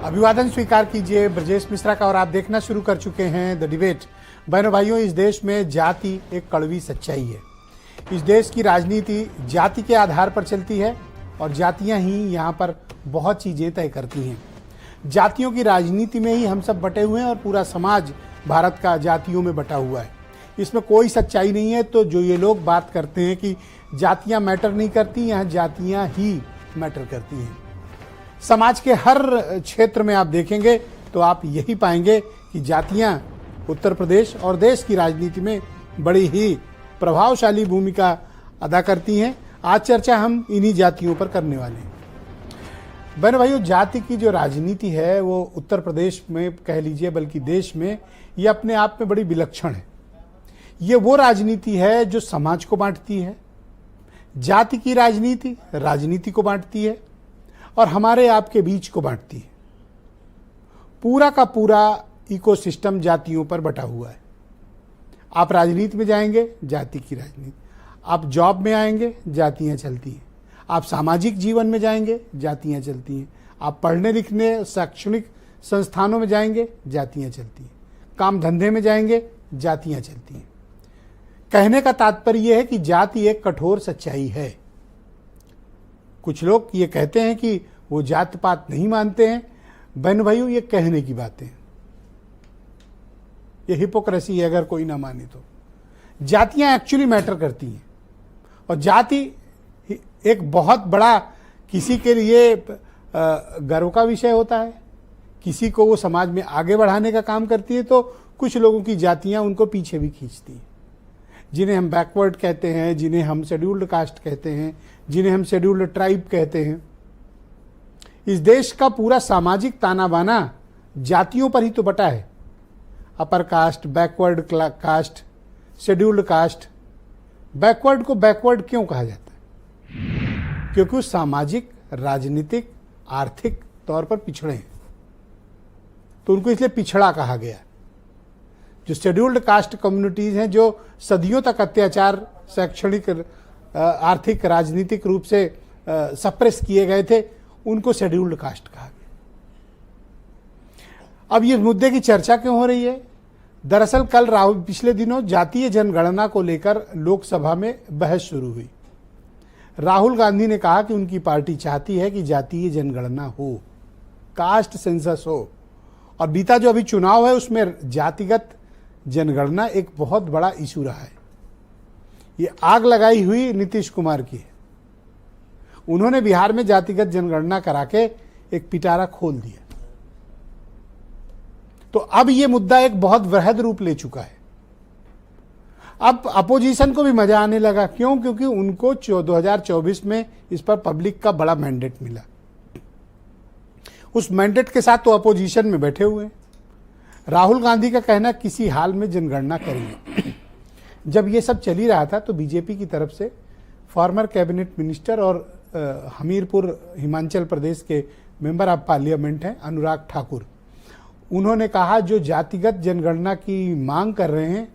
अभिवादन स्वीकार कीजिए ब्रजेश मिश्रा का और आप देखना शुरू कर चुके हैं द डिबेट। बहनों भाइयों, इस देश में जाति एक कड़वी सच्चाई है। इस देश की राजनीति जाति के आधार पर चलती है और जातियां ही यहाँ पर बहुत चीज़ें तय करती हैं। जातियों की राजनीति में ही हम सब बटे हुए हैं और पूरा समाज भारत का जातियों में बटा हुआ है। इसमें कोई सच्चाई नहीं है। तो जो ये लोग बात करते हैं कि जातियां मैटर नहीं करती, यहाँ जातियां ही मैटर करती हैं। समाज के हर क्षेत्र में आप देखेंगे तो आप यही पाएंगे कि जातियां उत्तर प्रदेश और देश की राजनीति में बड़ी ही प्रभावशाली भूमिका अदा करती हैं। आज चर्चा हम इन्हीं जातियों पर करने वाले हैं। बहनों भाइयों, जाति की जो राजनीति है वो उत्तर प्रदेश में कह लीजिए बल्कि देश में ये अपने आप में बड़ी विलक्षण है। ये वो राजनीति है जो समाज को बांटती है। जाति की राजनीति राजनीति को बांटती है और हमारे आपके बीच को बांटती है। पूरा का पूरा इकोसिस्टम जातियों पर बटा हुआ है। आप राजनीति में जाएंगे, जाति की राजनीति। आप जॉब में आएंगे, जातियां चलती हैं। आप सामाजिक जीवन में जाएंगे, जातियां चलती हैं। आप पढ़ने लिखने शैक्षणिक संस्थानों में जाएंगे, जातियां चलती हैं। काम धंधे में जाएंगे, जातियां चलती हैं। कहने का तात्पर्य यह है कि जाति एक कठोर सच्चाई है। कुछ लोग ये कहते हैं कि वो जात पात नहीं मानते हैं। बहन भाइयों, ये कहने की बातें हैं, ये हिपोक्रेसी है अगर कोई ना माने तो। जातियां एक्चुअली मैटर करती हैं और जाति एक बहुत बड़ा किसी के लिए गर्व का विषय होता है। किसी को वो समाज में आगे बढ़ाने का काम करती है तो कुछ लोगों की जातियां उनको पीछे भी खींचती हैं। जिन्हें हम बैकवर्ड कहते हैं, जिन्हें हम शेड्यूल्ड कास्ट कहते हैं, जिन्हें हम शेड्यूल्ड ट्राइब कहते हैं। इस देश का पूरा सामाजिक ताना बाना जातियों पर ही तो बटा है। Upper caste, backward caste, scheduled caste. Backward को बैकवर्ड क्यों कहा जाता है? क्योंकि वो सामाजिक, राजनीतिक, आर्थिक तौर पर पिछड़े हैं, तो उनको इसलिए पिछड़ा कहा गया। जो शेड्यूल्ड कास्ट कम्युनिटीज हैं, जो सदियों तक अत्याचार, शैक्षणिक, आर्थिक, राजनीतिक रूप से सप्रेस किए गए थे, उनको शेड्यूल्ड कास्ट कहा गया। अब ये मुद्दे की चर्चा क्यों हो रही है? दरअसल कल पिछले दिनों जातीय जनगणना को लेकर लोकसभा में बहस शुरू हुई। राहुल गांधी ने कहा कि उनकी पार्टी चाहती है कि जातीय जनगणना हो, कास्ट सेंसस हो, और बीता जो अभी चुनाव है उसमें जातिगत जनगणना एक बहुत बड़ा इशू रहा है। ये आग लगाई हुई नीतीश कुमार की है। उन्होंने बिहार में जातिगत जनगणना करा के एक पिटारा खोल दिया। तो अब ये मुद्दा एक बहुत वृहद रूप ले चुका है। अब अपोजिशन को भी मजा आने लगा। क्यों? क्योंकि उनको 2024 में इस पर पब्लिक का बड़ा मैंडेट मिला। उस मैंडेट के साथ तो अपोजिशन में बैठे हुए हैं। राहुल गांधी का कहना किसी हाल में जनगणना करेंगे। जब ये सब चल ही रहा था तो बीजेपी की तरफ से फॉर्मर कैबिनेट मिनिस्टर और हमीरपुर हिमाचल प्रदेश के मेंबर ऑफ पार्लियामेंट हैं अनुराग ठाकुर, उन्होंने कहा जो जातिगत जनगणना की मांग कर रहे हैं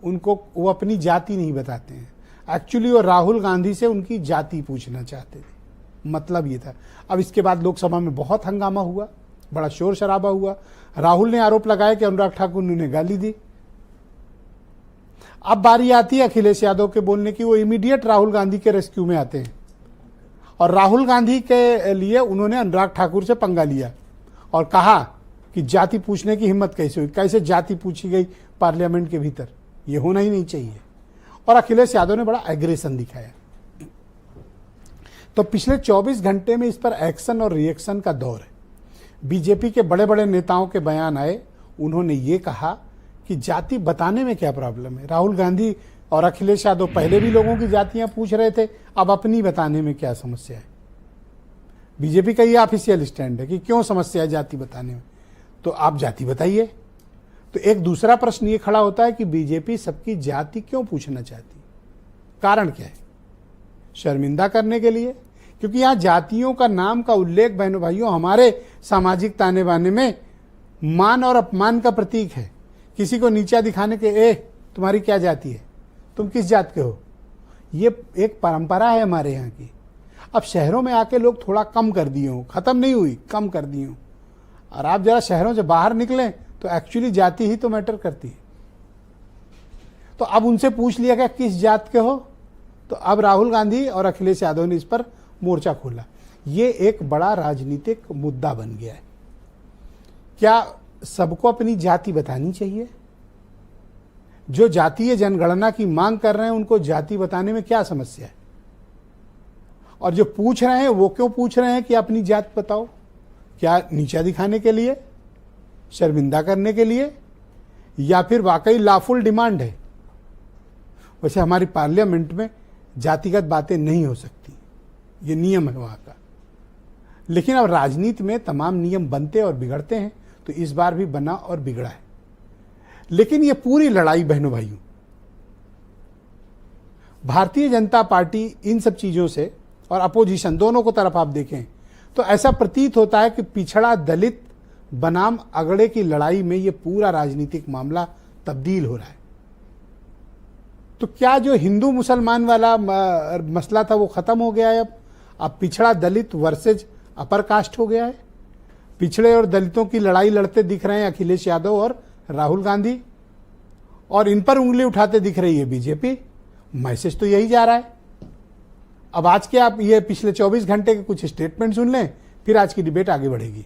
उनको वो अपनी जाति नहीं बताते हैं। एक्चुअली वो राहुल गांधी से उनकी जाति पूछना चाहते थे, मतलब ये था। अब इसके बाद लोकसभा में बहुत हंगामा हुआ, बड़ा शोर शराबा हुआ। राहुल ने आरोप लगाया कि अनुराग ठाकुर ने उन्हें गाली दी। अब बारी आती है अखिलेश यादव के बोलने की। वो इमीडिएट राहुल गांधी के रेस्क्यू में आते हैं और राहुल गांधी के लिए उन्होंने अनुराग ठाकुर से पंगा लिया और कहा कि जाति पूछने की हिम्मत कैसे हुई, कैसे जाति पूछी गई पार्लियामेंट के भीतर, ये होना ही नहीं चाहिए। और अखिलेश यादव ने बड़ा एग्रेशन दिखाया। तो पिछले 24 घंटे में इस पर एक्शन और रिएक्शन का दौर है। बीजेपी के बड़े बड़े नेताओं के बयान आए। उन्होंने ये कहा कि जाति बताने में क्या प्रॉब्लम है। राहुल गांधी और अखिलेश यादव पहले भी लोगों की जातियां पूछ रहे थे, अब अपनी बताने में क्या समस्या है। बीजेपी का ये ऑफिशियल स्टैंड है कि क्यों समस्या है जाति बताने में, तो आप जाति बताइए। तो एक दूसरा प्रश्न ये खड़ा होता है कि बीजेपी सबकी जाति क्यों पूछना चाहती, कारण क्या है? शर्मिंदा करने के लिए? क्योंकि यहाँ जातियों का नाम का उल्लेख बहनों भाइयों हमारे सामाजिक ताने बाने में मान और अपमान का प्रतीक है। किसी को नीचा दिखाने के, तुम्हारी क्या जाति है, तुम किस जात के हो, ये एक परंपरा है हमारे यहाँ की। अब शहरों में आके लोग थोड़ा कम कर दिए हो, खत्म नहीं हुई, कम कर दिए हो। और आप जरा शहरों से बाहर निकलें तो एक्चुअली जाति ही तो मैटर करती है। तो अब उनसे पूछ लिया गया किस जात के हो, तो अब राहुल गांधी और अखिलेश यादव ने इस पर मोर्चा खोला। ये एक बड़ा राजनीतिक मुद्दा बन गया है। क्या सबको अपनी जाति बतानी चाहिए? जो जातीय जनगणना की मांग कर रहे हैं उनको जाति बताने में क्या समस्या है? और जो पूछ रहे हैं वो क्यों पूछ रहे हैं कि अपनी जात बताओ? क्या नीचा दिखाने के लिए, शर्मिंदा करने के लिए, या फिर वाकई लाफुल डिमांड है? वैसे हमारी पार्लियामेंट में जातिगत बातें नहीं हो सकती, ये नियम है वहाँ का। लेकिन अब राजनीति में तमाम नियम बनते और बिगड़ते हैं, तो इस बार भी बना और बिगड़ा है। लेकिन ये पूरी लड़ाई बहनों भाइयों, भारतीय जनता पार्टी इन सब चीज़ों से और अपोजिशन दोनों को तरफ आप देखें तो ऐसा प्रतीत होता है कि पिछड़ा दलित बनाम अगड़े की लड़ाई में ये पूरा राजनीतिक मामला तब्दील हो रहा है। तो क्या जो हिंदू मुसलमान वाला मसला था वो खत्म हो गया है? अब पिछड़ा दलित वर्सेज अपर कास्ट हो गया है। पिछड़े और दलितों की लड़ाई लड़ते दिख रहे हैं अखिलेश यादव और राहुल गांधी, और इन पर उंगली उठाते दिख रही है बीजेपी। मैसेज तो यही जा रहा है। अब आज के आप ये पिछले 24 घंटे के कुछ स्टेटमेंट सुन लें, फिर आज की डिबेट आगे बढ़ेगी।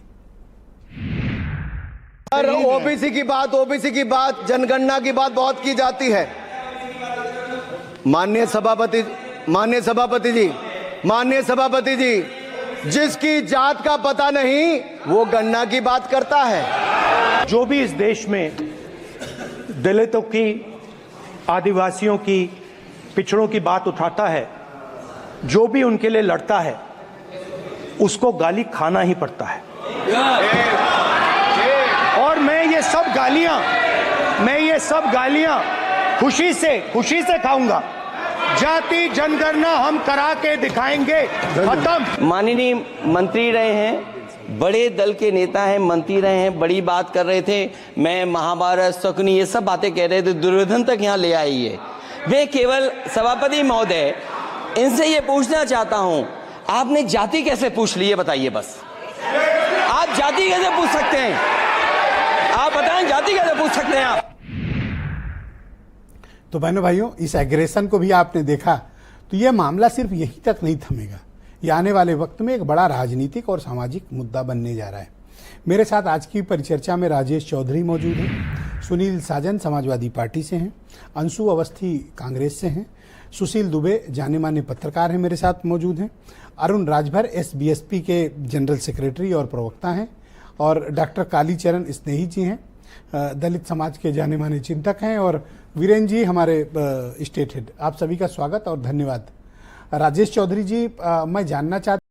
ओबीसी की बात, जनगणना की बात बहुत की जाती है। माननीय सभापति जी, जिसकी जात का पता नहीं वो गणना की बात करता है। जो भी इस देश में दलितों की, आदिवासियों की, पिछड़ों की बात उठाता है, जो भी उनके लिए लड़ता है, उसको गाली खाना ही पड़ता है। और मैं ये सब गालियां खुशी से खाऊंगा। जाति जनगणना हम करा के दिखाएंगे, खत्म। माननीय मंत्री रहे हैं, बड़े दल के नेता हैं, मंत्री रहे हैं, बड़ी बात कर रहे थे। मैं महाभारत, शकुनी, ये सब बातें कह रहे थे, दुर्योधन तक यहाँ ले आई है। वे केवल सभापति महोदय, इनसे ये पूछना चाहता हूं, आपने जाति कैसे पूछ ली है बताइए बस। आप जाति कैसे पूछ सकते हैं? आप बताएं, जाति कैसे पूछ सकते हैं आप? तो बहनों भाइयों, इस एग्रेशन को भी आपने देखा, तो यह मामला सिर्फ यहीं तक नहीं थमेगा। ये आने वाले वक्त में एक बड़ा राजनीतिक और सामाजिक मुद्दा बनने जा रहा है। मेरे साथ आज की परिचर्चा में राजेश चौधरी मौजूद हैं, सुनील साजन समाजवादी पार्टी से हैं, अंशु अवस्थी कांग्रेस से हैं, सुशील दुबे जाने माने पत्रकार हैं मेरे साथ मौजूद हैं, अरुण राजभर SBSP के जनरल सेक्रेटरी और प्रवक्ता हैं, और डॉक्टर कालीचरण स्नेही जी हैं, दलित समाज के जाने माने चिंतक हैं, और वीरेंद्र जी हमारे स्टेट हेड। आप सभी का स्वागत और धन्यवाद। राजेश चौधरी जी, मैं जानना चाहता